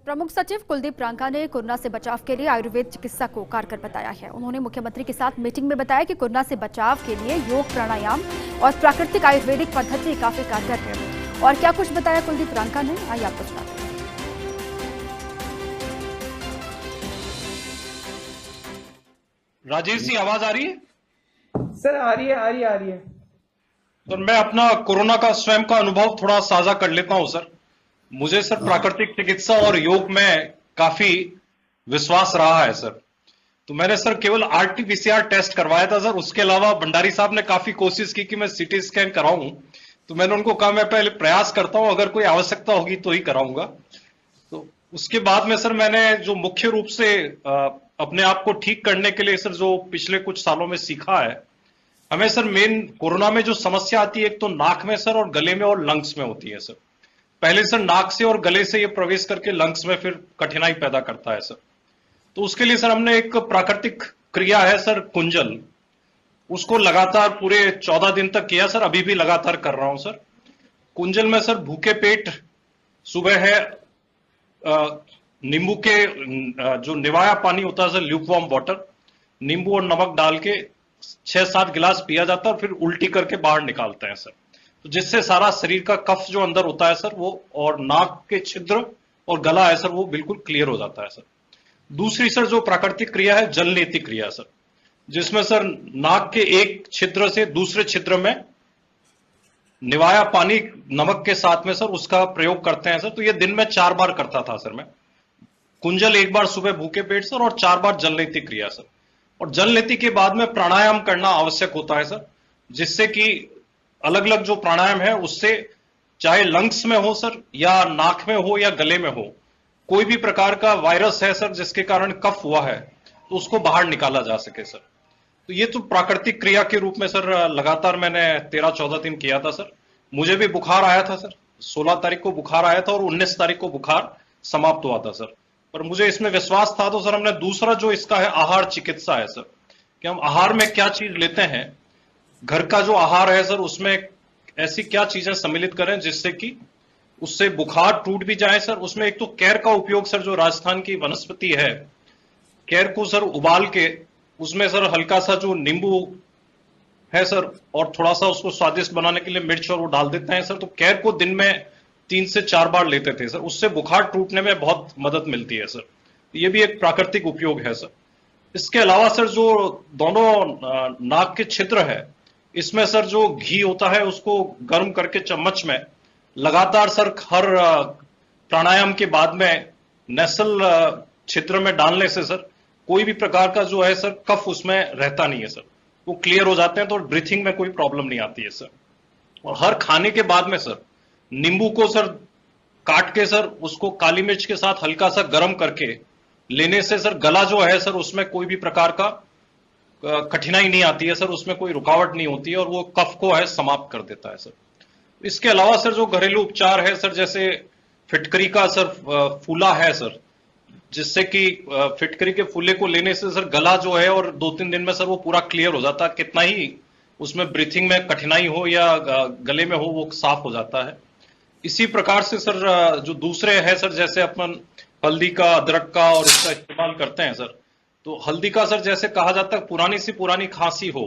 प्रमुख सचिव कुलदीप रांका ने कोरोना से बचाव के लिए आयुर्वेद चिकित्सा को कारगर बताया है। उन्होंने मुख्यमंत्री के साथ मीटिंग में बताया कि कोरोना से बचाव के लिए योग, प्राणायाम और प्राकृतिक आयुर्वेदिक पद्धति काफी कारगर है। और क्या कुछ बताया कुलदीप रांका ने, आइए आपको सुनाते हैं। राजेश जी, आवाज आ रही है? सर आ रही है। तो मैं अपना कोरोना का स्वयं का अनुभव थोड़ा साझा कर लेता हूं सर। मुझे सर प्राकृतिक चिकित्सा और योग में काफी विश्वास रहा है सर। तो मैंने सर केवल आरटीपीसीआर टेस्ट करवाया था सर। उसके अलावा भंडारी साहब ने काफी कोशिश की कि मैं सीटी स्कैन कराऊं, तो मैंने उनको कहा मैं पहले प्रयास करता हूं, अगर कोई आवश्यकता होगी तो ही कराऊंगा। तो उसके बाद में सर मैंने जो मुख्य रूप से अपने आप को ठीक करने के लिए सर जो पिछले कुछ सालों में सीखा है, हमें सर मेन कोरोना में जो समस्या आती है एक तो नाक में सर और गले में और लंग्स में होती है सर। पहले सर नाक से और गले से ये प्रवेश करके लंग्स में फिर कठिनाई पैदा करता है सर। तो उसके लिए सर हमने एक प्राकृतिक क्रिया है सर कुंजल, उसको लगातार पूरे 14 दिन तक किया सर। अभी भी लगातार कर रहा हूं सर। कुंजल में सर भूखे पेट सुबह है नींबू के जो निवाया पानी होता है सर, ल्यूकवार्म वाटर, नींबू और नमक डाल के 6-7 गिलास पिया जाता है और फिर उल्टी करके बाहर निकालते हैं सर। तो जिससे सारा शरीर का कफ जो अंदर होता है सर वो, और नाक के छिद्र और गला है सर, वो बिल्कुल क्लियर हो जाता है सर। दूसरी सर जो प्राकृतिक क्रिया है जलनेति क्रिया सर, जिसमें सर नाक के एक छिद्र से दूसरे छिद्र में निवाया पानी नमक के साथ में सर उसका प्रयोग करते हैं सर। तो ये दिन में 4 बार करता था सर मैं। कुंजल 1 बार सुबह भूखे पेट सर और 4 बार जलनेति क्रिया सर। और जलनेति के बाद में प्राणायाम करना आवश्यक होता है सर, जिससे कि अलग अलग जो प्राणायाम है उससे चाहे लंग्स में हो सर या नाक में हो या गले में हो, कोई भी प्रकार का वायरस है सर जिसके कारण कफ हुआ है तो उसको बाहर निकाला जा सके सर। तो ये तो प्राकृतिक क्रिया के रूप में सर लगातार मैंने 13-14 दिन किया था सर। मुझे भी बुखार आया था सर, 16 तारीख को बुखार आया था और 19 तारीख को बुखार समाप्त हुआ था सर। पर मुझे इसमें विश्वास था। तो सर हमने दूसरा जो इसका है आहार चिकित्सा है सर, कि हम आहार में क्या चीज लेते हैं, घर का जो आहार है सर उसमें ऐसी क्या चीजें सम्मिलित करें जिससे कि उससे बुखार टूट भी जाए सर। उसमें एक तो कैर का उपयोग सर, जो राजस्थान की वनस्पति है, कैर को सर उबाल के उसमें सर हल्का सा जो नींबू है सर और थोड़ा सा उसको स्वादिष्ट बनाने के लिए मिर्च और वो डाल देते हैं सर। तो कैर को दिन में 3 से 4 बार लेते थे सर, उससे बुखार टूटने में बहुत मदद मिलती है सर। ये भी एक प्राकृतिक उपयोग है सर। इसके अलावा सर जो दोनों नाक के छिद्र है, इसमें सर जो घी होता है उसको गर्म करके चम्मच में लगातार सर हर प्राणायाम के बाद में नेसल छिद्र में डालने से सर कोई भी प्रकार का जो है सर कफ उसमें रहता नहीं है सर, वो क्लियर हो जाते हैं। तो ब्रीथिंग में कोई प्रॉब्लम नहीं आती है सर। और हर खाने के बाद में सर नींबू को सर काट के सर उसको काली मिर्च के साथ हल्का सा गर्म करके लेने से सर गला जो है सर उसमें कोई भी प्रकार का कठिनाई नहीं आती है सर, उसमें कोई रुकावट नहीं होती है और वो कफ को है समाप्त कर देता है सर। इसके अलावा सर जो घरेलू उपचार है सर, जैसे फिटकरी का सर फूला है सर, जिससे कि फिटकरी के फूले को लेने से सर गला जो है और 2-3 दिन में सर वो पूरा क्लियर हो जाता है। कितना ही उसमें ब्रीथिंग में कठिनाई हो या गले में हो, वो साफ हो जाता है। इसी प्रकार से सर जो दूसरे है सर, जैसे अपन हल्दी का, अदरक का और इसका इस्तेमाल करते हैं सर। तो हल्दी का सर जैसे कहा जाता है पुरानी सी पुरानी खांसी हो,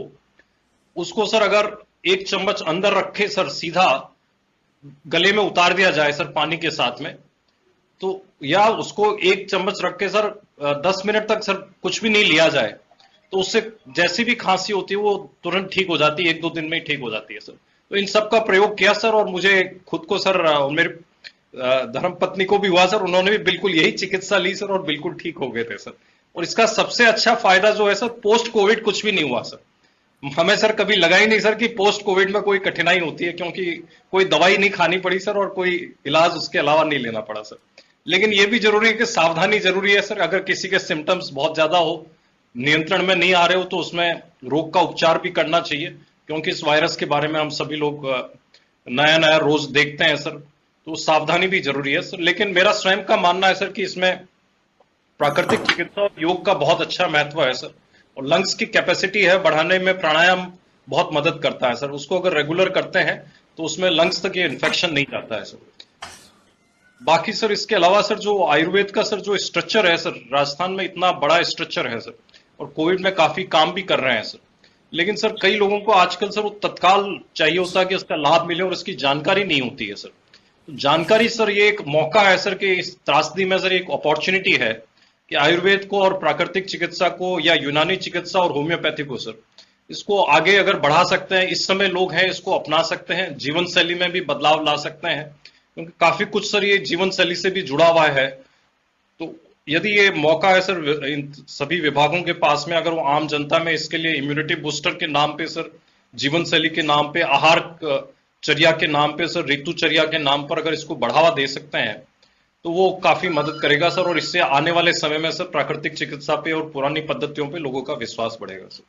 उसको सर अगर 1 चम्मच अंदर रखे सर सीधा गले में उतार दिया जाए सर पानी के साथ में, तो या उसको 1 चम्मच रख के सर 10 मिनट तक सर कुछ भी नहीं लिया जाए, तो उससे जैसी भी खांसी होती है वो तुरंत ठीक हो जाती है, 1-2 दिन में ही ठीक हो जाती है सर। तो इन सब का प्रयोग किया सर और मुझे खुद को सर, मेरे धर्म पत्नी को भी हुआ सर, उन्होंने भी बिल्कुल यही चिकित्सा ली सर और बिल्कुल ठीक हो गए थे सर। और इसका सबसे अच्छा फायदा जो है सर, पोस्ट कोविड कुछ भी नहीं हुआ सर। हमें सर कभी लगा ही नहीं सर कि पोस्ट कोविड में कोई कठिनाई होती है, क्योंकि कोई दवाई नहीं खानी पड़ी सर और कोई इलाज उसके अलावा नहीं लेना पड़ा सर। लेकिन ये भी जरूरी है कि सावधानी जरूरी है सर। अगर किसी के सिम्टम्स बहुत ज्यादा हो, नियंत्रण में नहीं आ रहे हो, तो उसमें रोग का उपचार भी करना चाहिए, क्योंकि इस वायरस के बारे में हम सभी लोग नया नया रोज देखते हैं सर। तो सावधानी भी जरूरी है सर। लेकिन मेरा स्वयं का मानना है सर कि इसमें प्राकृतिक चिकित्सा और योग का बहुत अच्छा महत्व है सर। और लंग्स की कैपेसिटी है बढ़ाने में प्राणायाम बहुत मदद करता है सर। उसको अगर रेगुलर करते हैं तो उसमें लंग्स तक ये इन्फेक्शन नहीं जाता है सर। बाकी सर इसके अलावा सर जो आयुर्वेद का सर जो स्ट्रक्चर है सर, राजस्थान में इतना बड़ा स्ट्रक्चर है सर, और कोविड में काफी काम भी कर रहे हैं सर। लेकिन सर कई लोगों को आजकल सर वो तत्काल चाहिए होता है कि उसका लाभ मिले और इसकी जानकारी नहीं होती है सर। तो जानकारी सर ये एक मौका है सर कि इस त्रासदी में सर एक अपॉर्चुनिटी है कि आयुर्वेद को और प्राकृतिक चिकित्सा को या यूनानी चिकित्सा और होम्योपैथी को सर इसको आगे अगर बढ़ा सकते हैं, इस समय लोग हैं इसको अपना सकते हैं, जीवन शैली में भी बदलाव ला सकते हैं, क्योंकि काफी कुछ सर ये जीवन शैली से भी जुड़ा हुआ है। तो यदि ये मौका है सर इन सभी विभागों के पास में, अगर वो आम जनता में इसके लिए इम्यूनिटी बूस्टर के नाम पे सर, जीवन शैली के नाम पे, आहार चर्या के नाम पे सर, ऋतुचर्या के नाम पर अगर इसको बढ़ावा दे सकते हैं तो वो काफी मदद करेगा सर, और इससे आने वाले समय में सर प्राकृतिक चिकित्सा पे और पुरानी पद्धतियों पे लोगों का विश्वास बढ़ेगा सर।